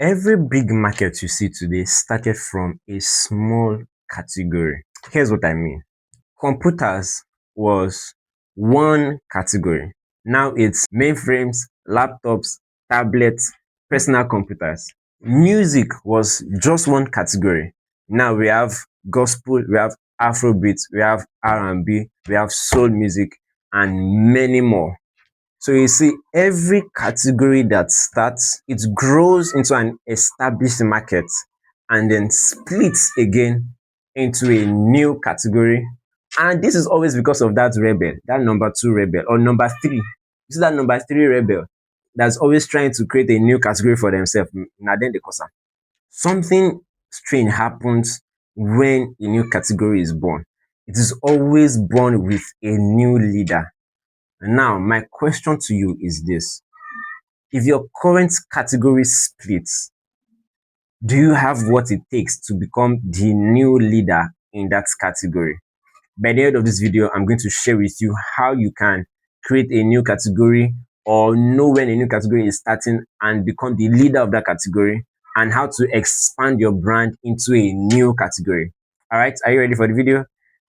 Every big market you see today started from a small category. Here's what I mean. Computers was one category. Now it's mainframes, laptops, tablets, personal computers. Music was just one category. Now we have gospel, we have Afrobeat, we have R&B, we have soul music, and many more. So you see, every category that starts, it grows into an established market and then splits again into a new category. And this is always because of that rebel, that number two rebel, or number three. You see that number three rebel that's always trying to create a new category for themselves. Now then they cause am. Something strange happens when a new category is born. It is always born with a new leader. Now, my question to you is this. If your current category splits, do you have what it takes to become the new leader in that category? By the end of this video, I'm going to share with you how you can create a new category or know when a new category is starting and become the leader of that category, and how to expand your brand into a new category. All right, are you ready for the video?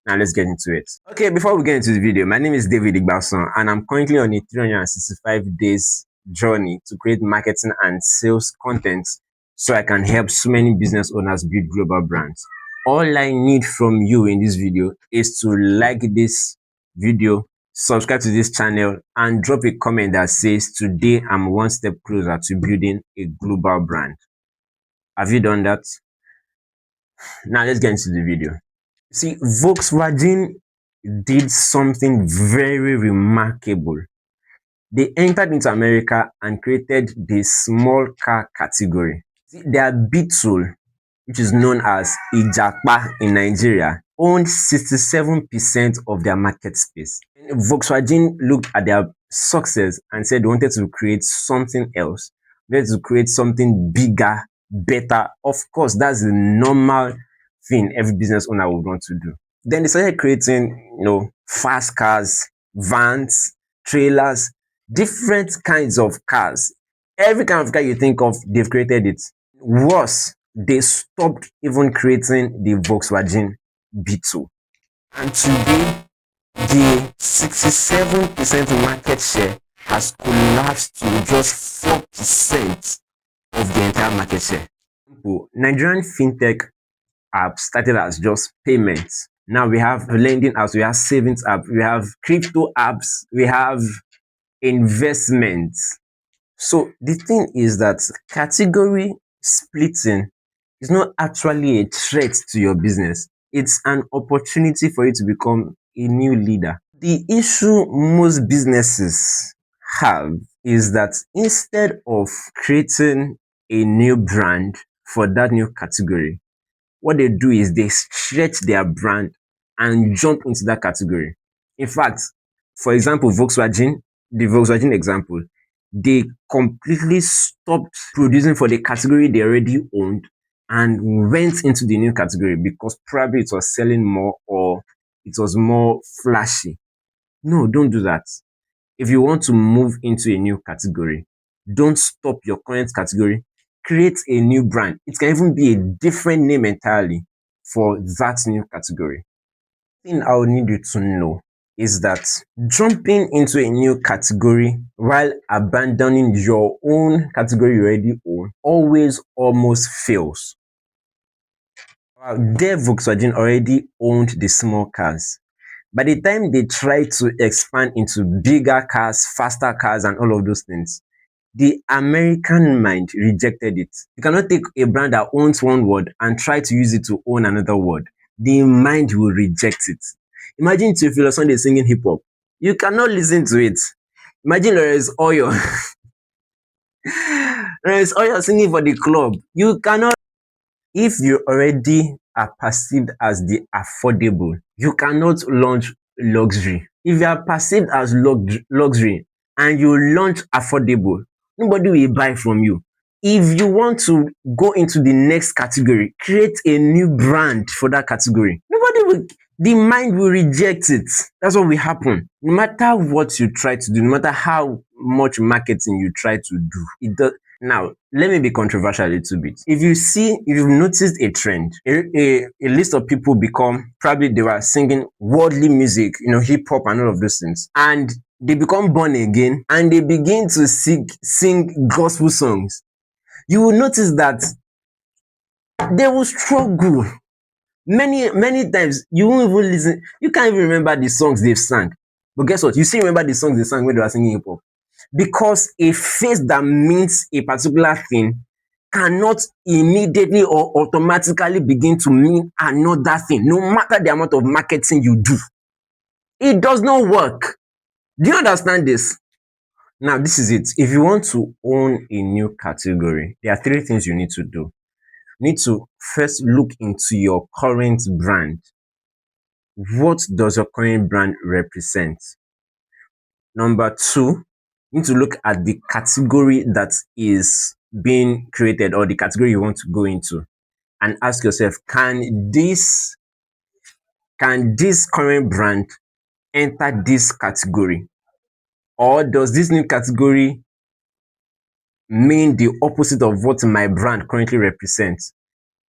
Now let's get into it. Okay, before we get into the video, my name is David Igbason and I'm currently on a 365 days journey to create marketing and sales content so I can help so many business owners build global brands. All I need from you in this video is to like this video, subscribe to this channel, and drop a comment that says, "Today I'm one step closer to building a global brand." Have you done that? Now let's get into the video. See, Volkswagen did something very remarkable. They entered into America and created the small car category. See, their Beetle, which is known as Ijapa in Nigeria, owned 67% of their market space. Volkswagen looked at their success and said they wanted to create something else. They wanted to create something bigger, better. Of course, that's the normal thing every business owner would want to do. Then they started creating, fast cars, vans, trailers, different kinds of cars. Every kind of car you think of, they've created it. Worse, they stopped even creating the Volkswagen Beetle. And today, the 67% market share has collapsed to just 4% of the entire market share. Nigerian fintech app started as just payments. Now we have lending apps, we have savings apps, we have crypto apps, we have investments. So the thing is that category splitting is not actually a threat to your business. It's an opportunity for you to become a new leader. The issue most businesses have is that instead of creating a new brand for that new category, what they do is they stretch their brand and jump into that category. In fact, for example, the Volkswagen example, they completely stopped producing for the category they already owned and went into the new category because probably it was selling more or it was more flashy. No, don't do that. If you want to move into a new category, don't stop your current category. Create a new brand. It can even be a different name entirely for that new category. The thing I would need you to know is that jumping into a new category while abandoning your own category you already own always almost fails. Their Volkswagen already owned the small cars. By the time they tried to expand into bigger cars, faster cars, and all of those things, the American mind rejected it. You cannot take a brand that owns one word and try to use it to own another word. The mind will reject it. Imagine Theophilus Sunday singing hip hop. You cannot listen to it. Imagine Lawrence Oyor. Lawrence Oyor singing for the club. You cannot. If you already are perceived as the affordable, you cannot launch luxury. If you are perceived as luxury and you launch affordable, nobody will buy from you. If you want to go into the next category, create a new brand for that category. The mind will reject it. That's what will happen. No matter what you try to do, no matter how much marketing you try to do, Now, let me be controversial a little bit. If you've noticed a trend, a list of people become, probably they were singing worldly music, hip hop and all of those things, and they become born again and they begin to sing gospel songs. You will notice that they will struggle. Many times you won't even listen, you can't even remember the songs they've sang. But guess what? You still remember the songs they sang when they were singing hip hop. Because a face that means a particular thing cannot immediately or automatically begin to mean another thing, no matter the amount of marketing you do. It does not work. Do you understand this? Now, this is it. If you want to own a new category, there are three things you need to do. You need to first look into your current brand. What does your current brand represent? Number two, you need to look at the category that is being created or the category you want to go into and ask yourself, can this current brand enter this category? Or does this new category mean the opposite of what my brand currently represents?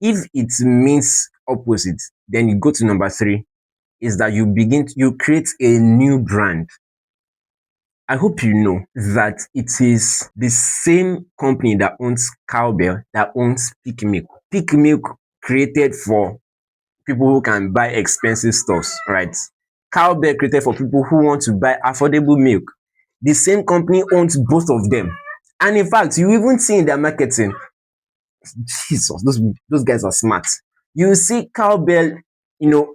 If it means opposite, then you go to number three, is that you create a new brand. I hope you know that it is the same company that owns Cowbell that owns Peak Milk. Peak Milk created for people who can buy expensive stuffs, right? Cowbell created for people who want to buy affordable milk. The same company owns both of them. And in fact, you even see in their marketing, Jesus, those guys are smart. You see Cowbell, you know,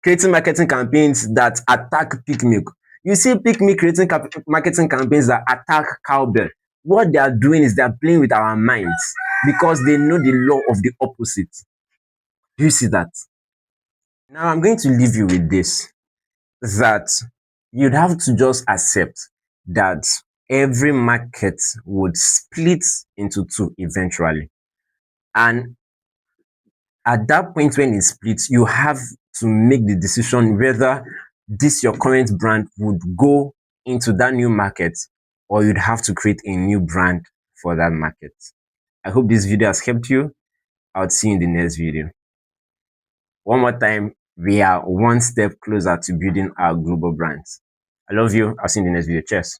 creating marketing campaigns that attack Peak Milk. You see Peak Milk creating marketing campaigns that attack Cowbell. What they are doing is they are playing with our minds because they know the law of the opposite. Do you see that? Now I'm going to leave you with this, that you'd have to just accept that every market would split into two eventually. And at that point when it splits, you have to make the decision whether this your current brand would go into that new market or you'd have to create a new brand for that market. I hope this video has helped you. I'll see you in the next video. One more time, we are one step closer to building our global brands. I love you. I'll see you in the next video. Cheers.